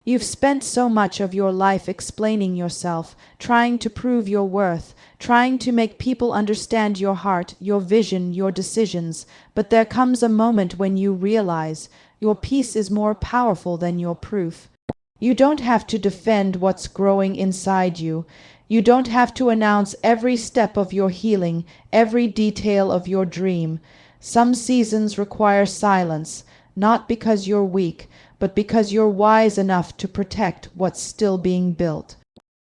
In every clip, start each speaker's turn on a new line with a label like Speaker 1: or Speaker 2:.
Speaker 1: You've spent so much of your life explaining yourself, trying to prove your worth, trying to make people understand your heart, your vision, your decisions, but there comes a moment when you realize your peace is more powerful than your proof. You don't have to defend what's growing inside you. You don't have to announce every step of your healing, every detail of your dream. Some seasons require silence, not because you're weak, but because you're wise enough to protect what's still being built.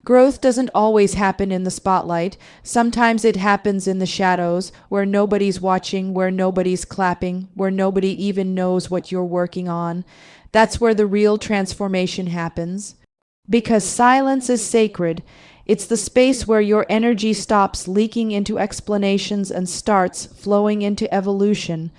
Speaker 1: Growth doesn't always happen in the spotlight. Sometimes it happens in the shadows, where nobody's watching, where nobody's clapping, where nobody even knows what you're working on. That's where the real transformation happens. Because silence is sacred. It's the space where your energy stops leaking into explanations and starts flowing into evolution.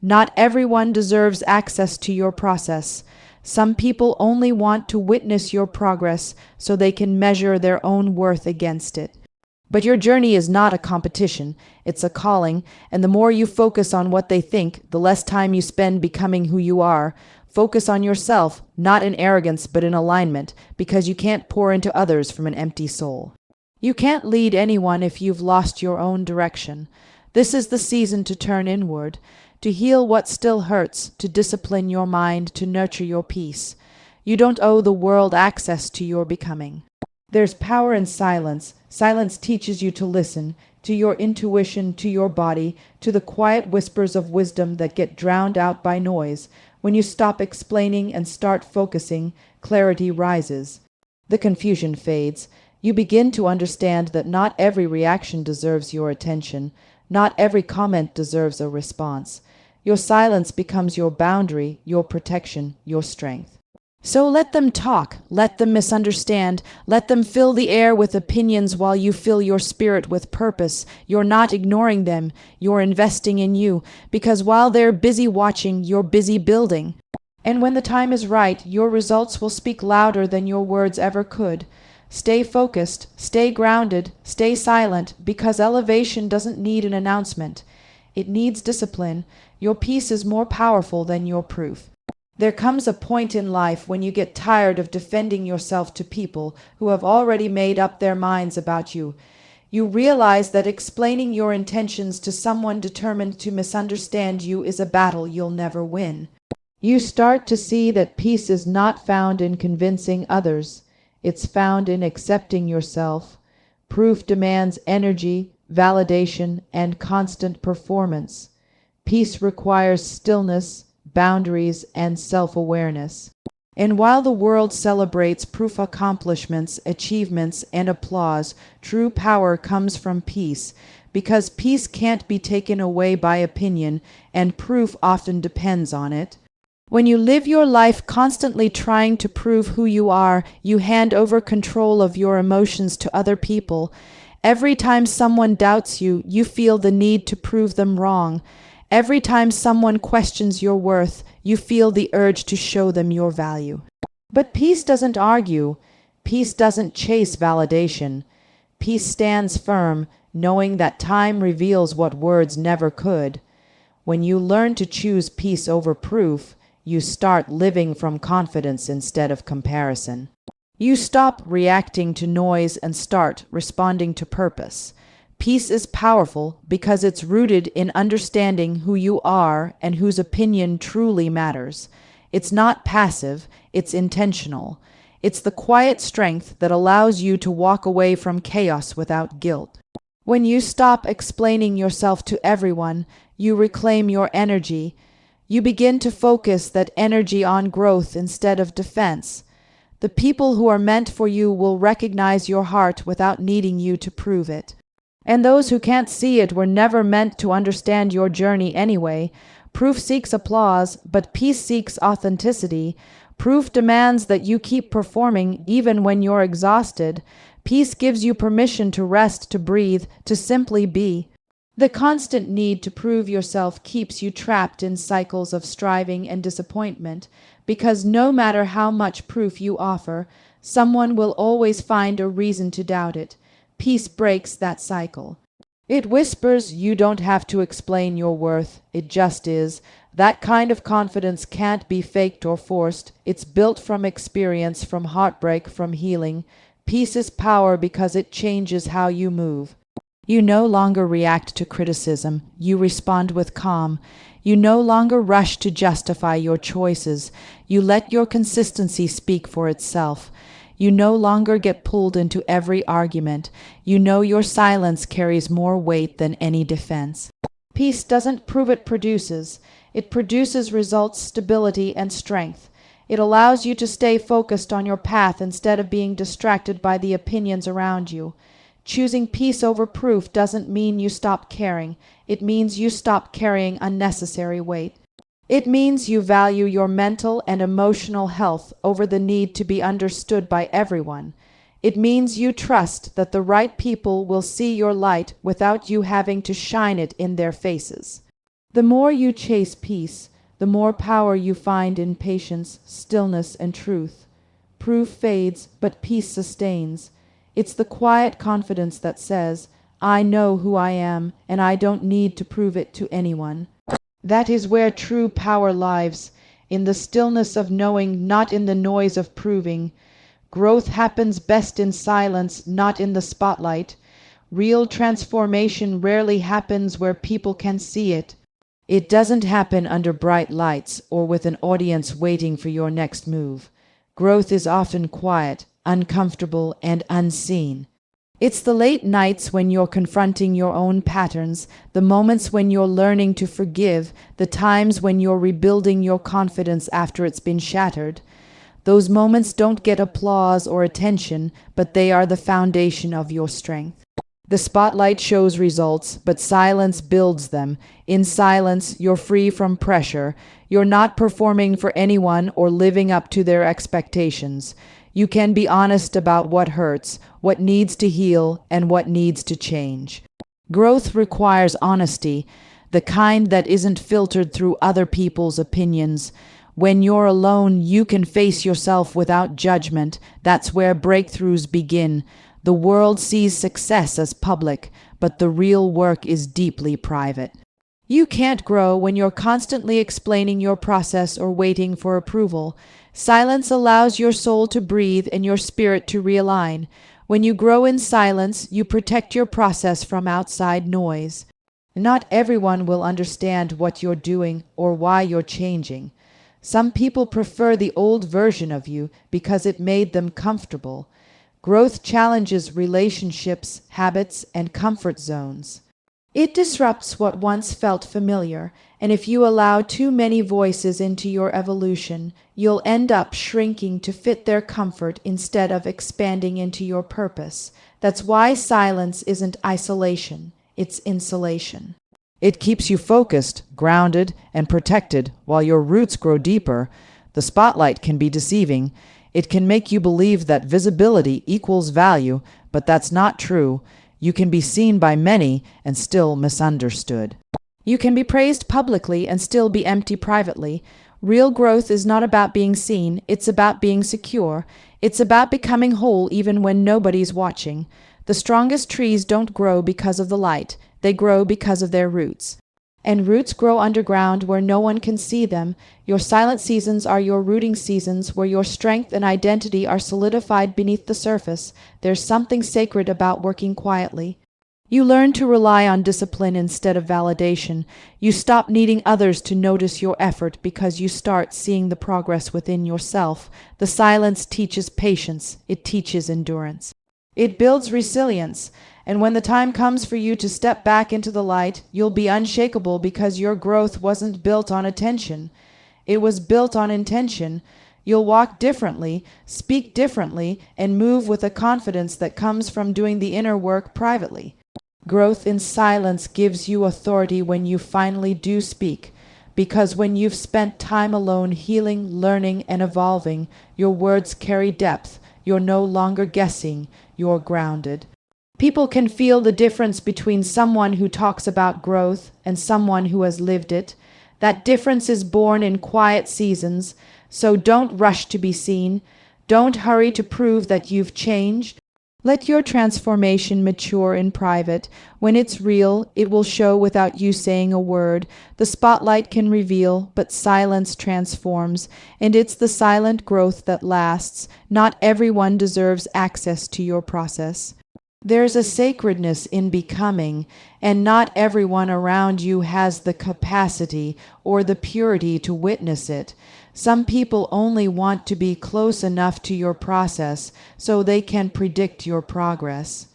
Speaker 1: Not everyone deserves access to your process. Some people only want to witness your progress so they can measure their own worth against it. But your journey is not a competition, it's a calling, and the more you focus on what they think, the less time you spend becoming who you are. Focus on yourself, not in arrogance but in alignment, because you can't pour into others from an empty soul. You can't lead anyone if you've lost your own direction. This is the season to turn inward, to heal what still hurts, to discipline your mind, to nurture your peace. You don't owe the world access to your becoming. There's power in silence. Silence teaches you to listen, to your intuition, to your body, to the quiet whispers of wisdom that get drowned out by noise. When you stop explaining and start focusing, clarity rises. The confusion fades. You begin to understand that not every reaction deserves your attention. Not every comment deserves a response. Your silence becomes your boundary, your protection, your strength. So let them talk, let them misunderstand, let them fill the air with opinions while you fill your spirit with purpose. You're not ignoring them, you're investing in you, because while they're busy watching, you're busy building. And when the time is right, your results will speak louder than your words ever could. Stay focused, stay grounded, stay silent, because elevation doesn't need an announcement. It needs discipline. Your peace is more powerful than your proof. There comes a point in life when you get tired of defending yourself to people who have already made up their minds about you. You realize that explaining your intentions to someone determined to misunderstand you is a battle you'll never win. You start to see that peace is not found in convincing others. It's found in accepting yourself. Proof demands energy, validation, and constant performance. Peace requires stillness, boundaries, and self-awareness. And while the world celebrates proof accomplishments, achievements, and applause, true power comes from peace, because peace can't be taken away by opinion, and proof often depends on it. When you live your life constantly trying to prove who you are, you hand over control of your emotions to other people. Every time someone doubts you, you feel the need to prove them wrong. Every time someone questions your worth, you feel the urge to show them your value. But peace doesn't argue. Peace doesn't chase validation. Peace stands firm, knowing that time reveals what words never could. When you learn to choose peace over proof, you start living from confidence instead of comparison. You stop reacting to noise and start responding to purpose. Peace is powerful because it's rooted in understanding who you are and whose opinion truly matters. It's not passive, it's intentional. It's the quiet strength that allows you to walk away from chaos without guilt. When you stop explaining yourself to everyone, you reclaim your energy. You begin to focus that energy on growth instead of defense. The people who are meant for you will recognize your heart without needing you to prove it. And those who can't see it were never meant to understand your journey anyway. Proof seeks applause, but peace seeks authenticity. Proof demands that you keep performing even when you're exhausted. Peace gives you permission to rest, to breathe, to simply be. The constant need to prove yourself keeps you trapped in cycles of striving and disappointment, because no matter how much proof you offer, someone will always find a reason to doubt it. Peace breaks that cycle. It whispers, you don't have to explain your worth, it just is. That kind of confidence can't be faked or forced. It's built from experience, from heartbreak, from healing. Peace is power because it changes how you move. You no longer react to criticism. You respond with calm. You no longer rush to justify your choices. You let your consistency speak for itself. You no longer get pulled into every argument. You know your silence carries more weight than any defense. Peace doesn't prove it produces. It produces results, stability, and strength. It allows you to stay focused on your path instead of being distracted by the opinions around you. Choosing peace over proof doesn't mean you stop caring. It means you stop carrying unnecessary weight. It means you value your mental and emotional health over the need to be understood by everyone. It means you trust that the right people will see your light without you having to shine it in their faces. The more you chase peace, the more power you find in patience, stillness, and truth. Proof fades, but peace sustains. It's the quiet confidence that says, I know who I am, and I don't need to prove it to anyone. That is where true power lies, in the stillness of knowing, not in the noise of proving. Growth happens best in silence, not in the spotlight. Real transformation rarely happens where people can see it. It doesn't happen under bright lights or with an audience waiting for your next move. Growth is often quiet, uncomfortable, and unseen. It's the late nights when you're confronting your own patterns, the moments when you're learning to forgive, the times when you're rebuilding your confidence after it's been shattered. Those moments don't get applause or attention, but they are the foundation of your strength. The spotlight shows results, but silence builds them. In silence, you're free from pressure. You're not performing for anyone or living up to their expectations. You can be honest about what hurts, what needs to heal, and what needs to change. Growth requires honesty, the kind that isn't filtered through other people's opinions. When you're alone, you can face yourself without judgment. That's where breakthroughs begin. The world sees success as public, but the real work is deeply private. You can't grow when you're constantly explaining your process or waiting for approval. Silence allows your soul to breathe and your spirit to realign. When you grow in silence, you protect your process from outside noise. Not everyone will understand what you're doing or why you're changing. Some people prefer the old version of you because it made them comfortable. Growth challenges relationships, habits, and comfort zones. It disrupts what once felt familiar, and if you allow too many voices into your evolution, you'll end up shrinking to fit their comfort instead of expanding into your purpose. That's why silence isn't isolation, it's insulation. It keeps you focused, grounded, and protected while your roots grow deeper. The spotlight can be deceiving. It can make you believe that visibility equals value, but that's not true. You can be seen by many and still misunderstood. You can be praised publicly and still be empty privately. Real growth is not about being seen, it's about being secure. It's about becoming whole even when nobody's watching. The strongest trees don't grow because of the light, they grow because of their roots. And roots grow underground where no one can see them. Your silent seasons are your rooting seasons, where your strength and identity are solidified beneath the surface. There's something sacred about working quietly. You learn to rely on discipline instead of validation. You stop needing others to notice your effort because you start seeing the progress within yourself. The silence teaches patience. It teaches endurance. It builds resilience. And when the time comes for you to step back into the light, you'll be unshakable because your growth wasn't built on attention. It was built on intention. You'll walk differently, speak differently, and move with a confidence that comes from doing the inner work privately. Growth in silence gives you authority when you finally do speak, because when you've spent time alone healing, learning, and evolving, your words carry depth. You're no longer guessing, you're grounded. People can feel the difference between someone who talks about growth and someone who has lived it. That difference is born in quiet seasons, so don't rush to be seen. Don't hurry to prove that you've changed. Let your transformation mature in private. When it's real, it will show without you saying a word. The spotlight can reveal, but silence transforms, and it's the silent growth that lasts. Not everyone deserves access to your process. There's a sacredness in becoming, and not everyone around you has the capacity or the purity to witness it. Some people only want to be close enough to your process so they can predict your progress.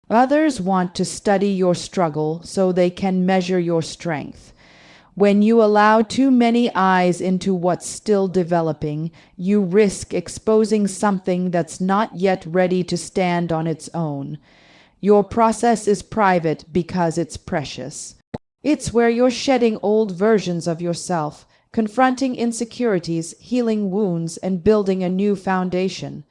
Speaker 1: Others want to study your struggle so they can measure your strength. When you allow too many eyes into what's still developing, you risk exposing something that's not yet ready to stand on its own. Your process is private because it's precious. It's where you're shedding old versions of yourself, confronting insecurities, healing wounds, and building a new foundation.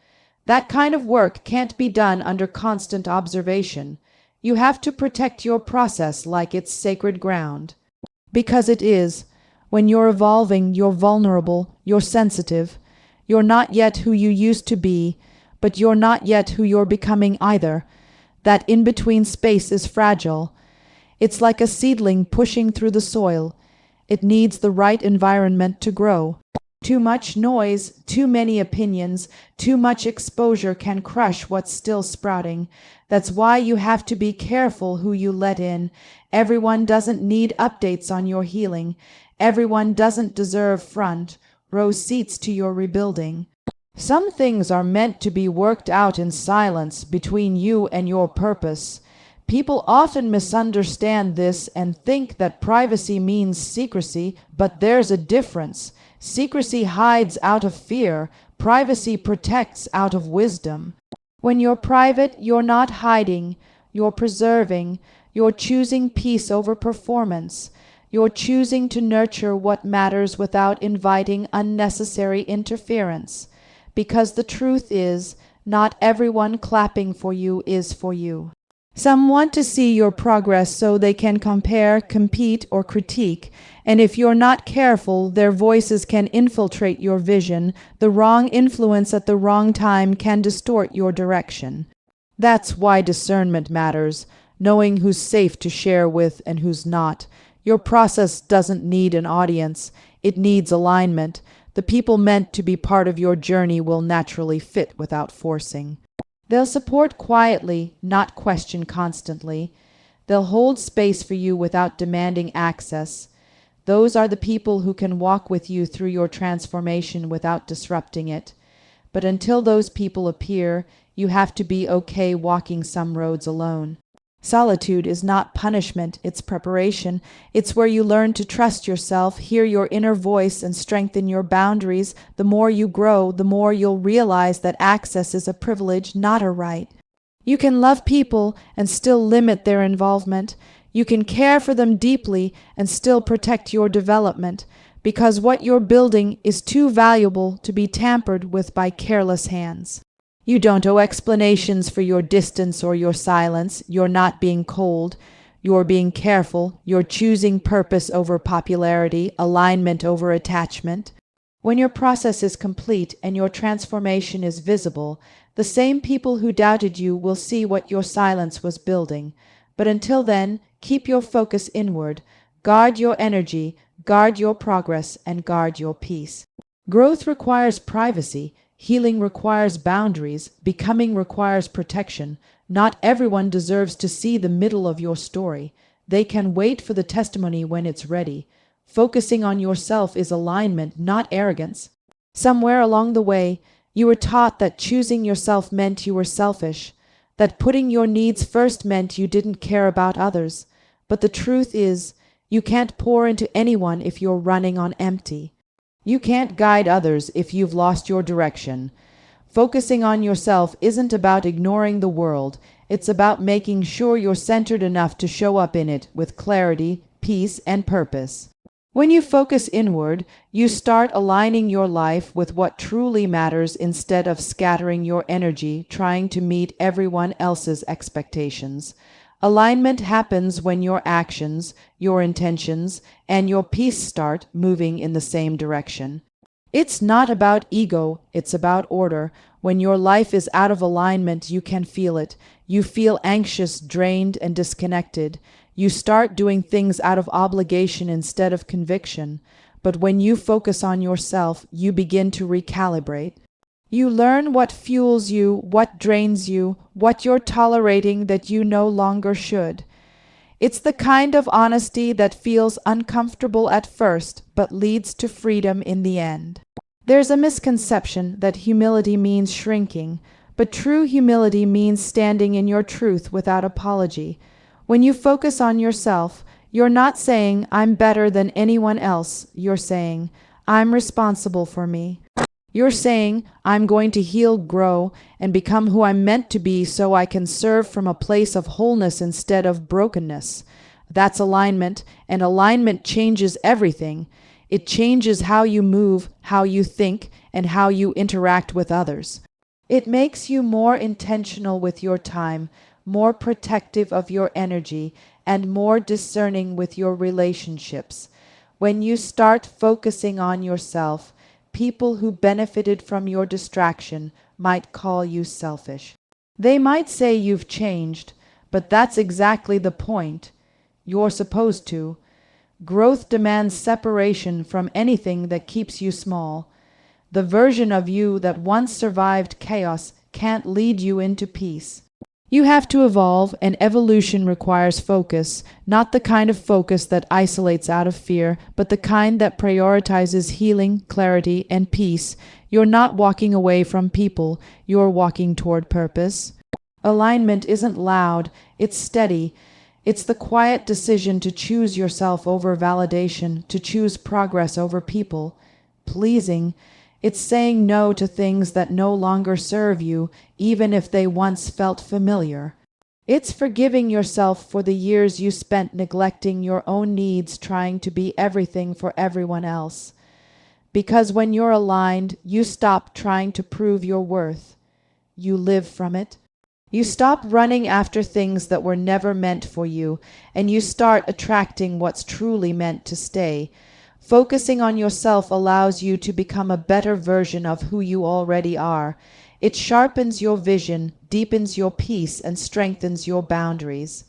Speaker 1: That kind of work can't be done under constant observation. You have to protect your process like it's sacred ground. Because it is. When you're evolving, you're vulnerable, you're sensitive. You're not yet who you used to be, but you're not yet who you're becoming either. That in-between space is fragile. It's like a seedling pushing through the soil. It needs the right environment to grow. Too much noise, too many opinions, too much exposure can crush what's still sprouting. That's why you have to be careful who you let in. Everyone doesn't need updates on your healing. Everyone doesn't deserve front row seats to your rebuilding. Some things are meant to be worked out in silence between you and your purpose. People often misunderstand this and think that privacy means secrecy, but there's a difference. Secrecy hides out of fear. Privacy protects out of wisdom. When you're private, you're not hiding. You're preserving. You're choosing peace over performance. You're choosing to nurture what matters without inviting unnecessary interference. Because the truth is, not everyone clapping for you is for you. Some want to see your progress so they can compare, compete, or critique, and if you're not careful, their voices can infiltrate your vision. The wrong influence at the wrong time can distort your direction. That's why discernment matters, knowing who's safe to share with and who's not. Your process doesn't need an audience, it needs alignment. The people meant to be part of your journey will naturally fit without forcing. They'll support quietly, not question constantly. They'll hold space for you without demanding access. Those are the people who can walk with you through your transformation without disrupting it. But until those people appear, you have to be okay walking some roads alone. Solitude is not punishment, it's preparation. It's where you learn to trust yourself, hear your inner voice, and strengthen your boundaries. The more you grow, the more you'll realize that access is a privilege, not a right. You can love people and still limit their involvement. You can care for them deeply and still protect your development, because what you're building is too valuable to be tampered with by careless hands. You don't owe explanations for your distance or your silence. You're not being cold. You're being careful. You're choosing purpose over popularity, alignment over attachment. When your process is complete and your transformation is visible, the same people who doubted you will see what your silence was building. But until then, keep your focus inward. Guard your energy, guard your progress, and guard your peace. Growth requires privacy. Healing requires boundaries. Becoming requires protection. Not everyone deserves to see the middle of your story. They can wait for the testimony when it's ready. Focusing on yourself is alignment, not arrogance. Somewhere along the way, you were taught that choosing yourself meant you were selfish, that putting your needs first meant you didn't care about others. But the truth is, you can't pour into anyone if you're running on empty. You can't guide others if you've lost your direction. Focusing on yourself isn't about ignoring the world. It's about making sure you're centered enough to show up in it with clarity, peace, and purpose. When you focus inward, you start aligning your life with what truly matters instead of scattering your energy trying to meet everyone else's expectations. Alignment happens when your actions, your intentions, and your peace start moving in the same direction. It's not about ego, it's about order. When your life is out of alignment, you can feel it. You feel anxious, drained, and disconnected. You start doing things out of obligation instead of conviction. But when you focus on yourself, you begin to recalibrate. You learn what fuels you, what drains you, what you're tolerating that you no longer should. It's the kind of honesty that feels uncomfortable at first, but leads to freedom in the end. There's a misconception that humility means shrinking, but true humility means standing in your truth without apology. When you focus on yourself, you're not saying, "I'm better than anyone else." You're saying, "I'm responsible for me." You're saying, "I'm going to heal, grow, and become who I'm meant to be so I can serve from a place of wholeness instead of brokenness." That's alignment, and alignment changes everything. It changes how you move, how you think, and how you interact with others. It makes you more intentional with your time, more protective of your energy, and more discerning with your relationships. When you start focusing on yourself, people who benefited from your distraction might call you selfish. They might say you've changed, but that's exactly the point. You're supposed to. Growth demands separation from anything that keeps you small. The version of you that once survived chaos can't lead you into peace. You have to evolve, and evolution requires focus, not the kind of focus that isolates out of fear, but the kind that prioritizes healing, clarity, and peace. You're not walking away from people, you're walking toward purpose. Alignment isn't loud, it's steady. It's the quiet decision to choose yourself over validation, to choose progress over people pleasing. It's saying no to things that no longer serve you, even if they once felt familiar. It's forgiving yourself for the years you spent neglecting your own needs, trying to be everything for everyone else. Because when you're aligned, you stop trying to prove your worth. You live from it. You stop running after things that were never meant for you, and you start attracting what's truly meant to stay. Focusing on yourself allows you to become a better version of who you already are. It sharpens your vision, deepens your peace, and strengthens your boundaries.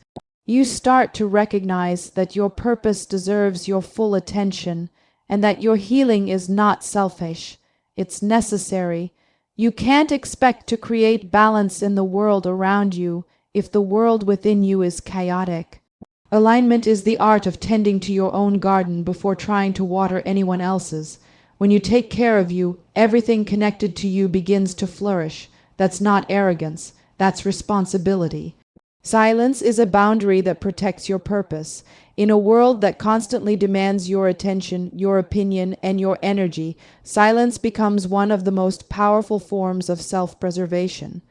Speaker 1: You start to recognize that your purpose deserves your full attention, and that your healing is not selfish. It's necessary. You can't expect to create balance in the world around you if the world within you is chaotic. Alignment is the art of tending to your own garden before trying to water anyone else's. When you take care of you, everything connected to you begins to flourish. That's not arrogance, that's responsibility. Silence is a boundary that protects your purpose. In a world that constantly demands your attention, your opinion, and your energy, silence becomes one of the most powerful forms of self-preservation.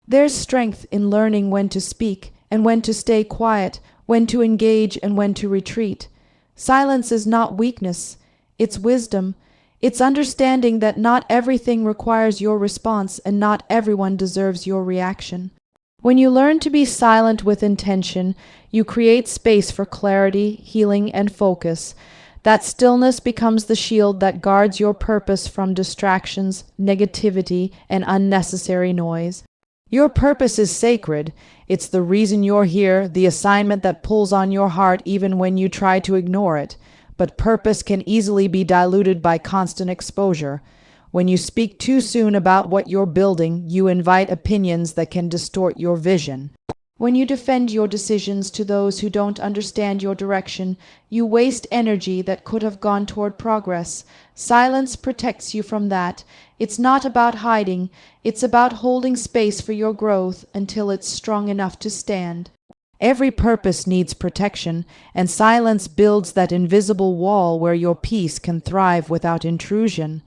Speaker 1: There's strength in learning when to speak and when to stay quiet, when to engage and when to retreat. Silence is not weakness, it's wisdom. It's understanding that not everything requires your response and not everyone deserves your reaction. When you learn to be silent with intention, you create space for clarity, healing, and focus. That stillness becomes the shield that guards your purpose from distractions, negativity, and unnecessary noise. Your purpose is sacred. It's the reason you're here, the assignment that pulls on your heart even when you try to ignore it. But purpose can easily be diluted by constant exposure. When you speak too soon about what you're building, you invite opinions that can distort your vision. When you defend your decisions to those who don't understand your direction, you waste energy that could have gone toward progress. Silence protects you from that. It's not about hiding, it's about holding space for your growth until it's strong enough to stand. Every purpose needs protection, and silence builds that invisible wall where your peace can thrive without intrusion.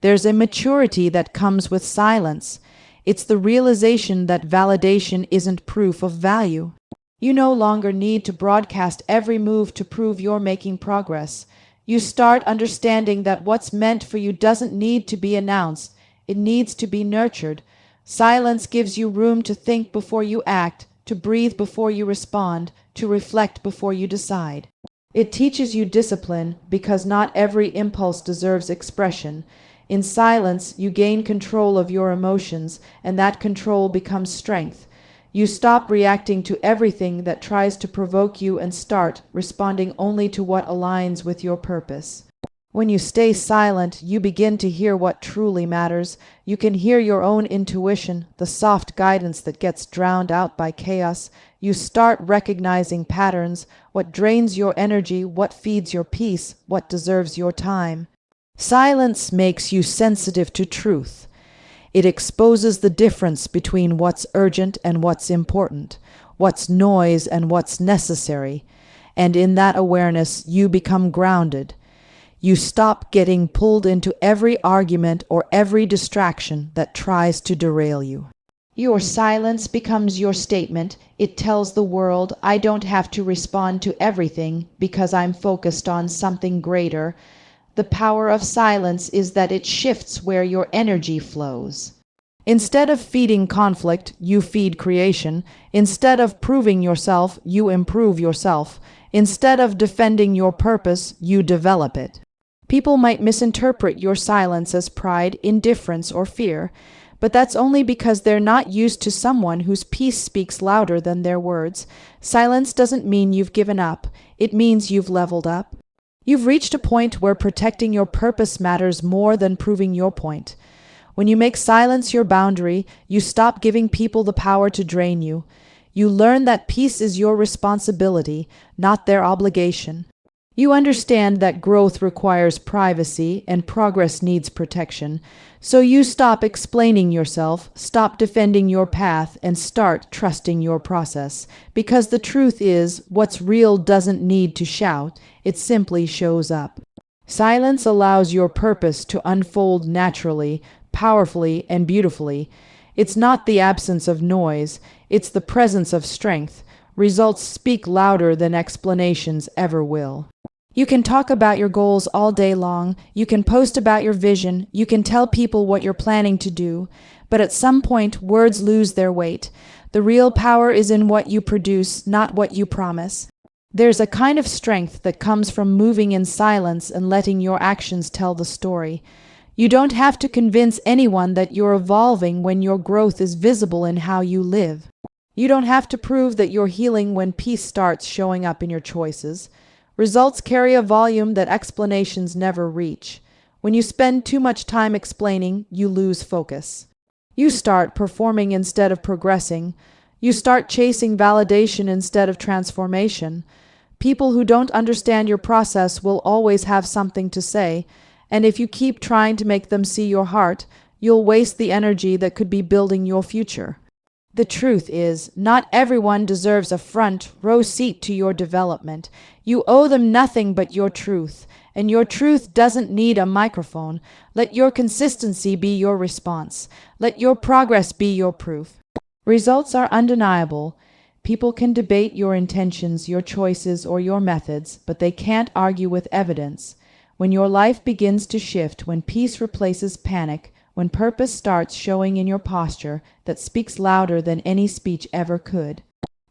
Speaker 1: There's a maturity that comes with silence. It's the realization that validation isn't proof of value. You no longer need to broadcast every move to prove you're making progress. You start understanding that what's meant for you doesn't need to be announced. It needs to be nurtured. Silence gives you room to think before you act, to breathe before you respond, to reflect before you decide. It teaches you discipline because not every impulse deserves expression. In silence, you gain control of your emotions, and that control becomes strength. You stop reacting to everything that tries to provoke you and start responding only to what aligns with your purpose. When you stay silent, you begin to hear what truly matters. You can hear your own intuition, the soft guidance that gets drowned out by chaos. You start recognizing patterns, what drains your energy, what feeds your peace, what deserves your time. Silence makes you sensitive to truth. It exposes the difference between what's urgent and what's important, what's noise and what's necessary. And in that awareness, you become grounded. You stop getting pulled into every argument or every distraction that tries to derail you. Your silence becomes your statement. It tells the world, I don't have to respond to everything because I'm focused on something greater. The power of silence is that it shifts where your energy flows. Instead of feeding conflict, you feed creation. Instead of proving yourself, you improve yourself. Instead of defending your purpose, you develop it. People might misinterpret your silence as pride, indifference, or fear, but that's only because they're not used to someone whose peace speaks louder than their words. Silence doesn't mean you've given up. It means you've leveled up. You've reached a point where protecting your purpose matters more than proving your point. When you make silence your boundary, you stop giving people the power to drain you. You learn that peace is your responsibility, not their obligation. You understand that growth requires privacy and progress needs protection, so you stop explaining yourself, stop defending your path, and start trusting your process. Because the truth is, what's real doesn't need to shout, it simply shows up. Silence allows your purpose to unfold naturally, powerfully, and beautifully. It's not the absence of noise, it's the presence of strength. Results speak louder than explanations ever will. You can talk about your goals all day long, you can post about your vision, you can tell people what you're planning to do, but at some point words lose their weight. The real power is in what you produce, not what you promise. There's a kind of strength that comes from moving in silence and letting your actions tell the story. You don't have to convince anyone that you're evolving when your growth is visible in how you live. You don't have to prove that you're healing when peace starts showing up in your choices. Results carry a volume that explanations never reach. When you spend too much time explaining, you lose focus. You start performing instead of progressing. You start chasing validation instead of transformation. People who don't understand your process will always have something to say, and if you keep trying to make them see your heart, you'll waste the energy that could be building your future. The truth is, not everyone deserves a front row seat to your development. You owe them nothing but your truth, and your truth doesn't need a microphone. Let your consistency be your response. Let your progress be your proof. Results are undeniable. People can debate your intentions, your choices, or your methods, but they can't argue with evidence. When your life begins to shift, when peace replaces panic, when purpose starts showing in your posture that speaks louder than any speech ever could.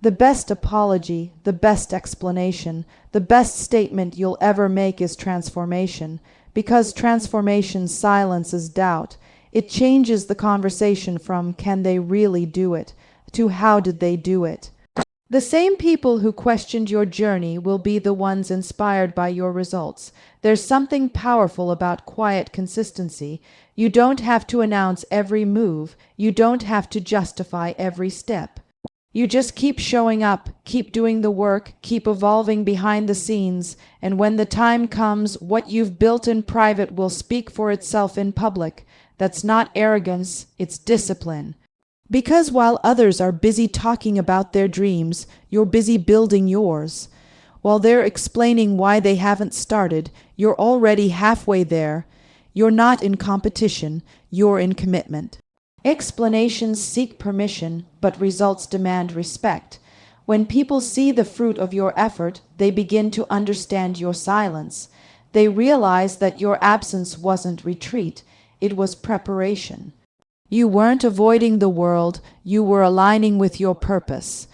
Speaker 1: The best apology, the best explanation, the best statement you'll ever make is transformation, because transformation silences doubt. It changes the conversation from "can they really do it?" to "how did they do it?" The same people who questioned your journey will be the ones inspired by your results. There's something powerful about quiet consistency. You don't have to announce every move. You don't have to justify every step. You just keep showing up, keep doing the work, keep evolving behind the scenes, and when the time comes, what you've built in private will speak for itself in public. That's not arrogance, it's discipline. Because while others are busy talking about their dreams, you're busy building yours. While they're explaining why they haven't started, you're already halfway there. You're not in competition, you're in commitment. Explanations seek permission, but results demand respect. When people see the fruit of your effort, they begin to understand your silence. They realize that your absence wasn't retreat, it was preparation. You weren't avoiding the world, you were aligning with your purpose.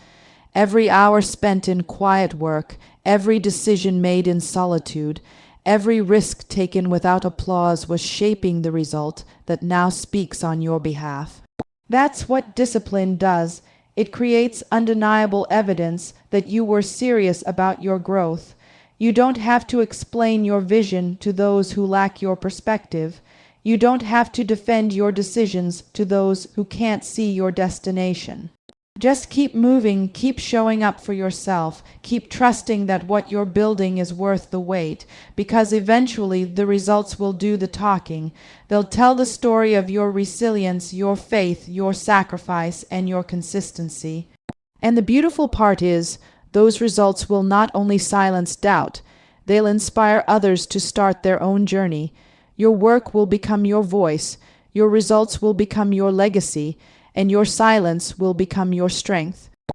Speaker 1: Every hour spent in quiet work, every decision made in solitude, Every risk taken without applause was shaping the result that now speaks on your behalf. That's what discipline does. It creates undeniable evidence that you were serious about your growth. You don't have to explain your vision to those who lack your perspective. You don't have to defend your decisions to those who can't see your destination. Just keep moving, keep showing up for yourself, keep trusting that what you're building is worth the wait, because eventually the results will do the talking. They'll tell the story of your resilience, your faith, your sacrifice, and your consistency. And the beautiful part is, those results will not only silence doubt, they'll inspire others to start their own journey. Your work will become your voice, your results will become your legacy, and your silence will become your strength.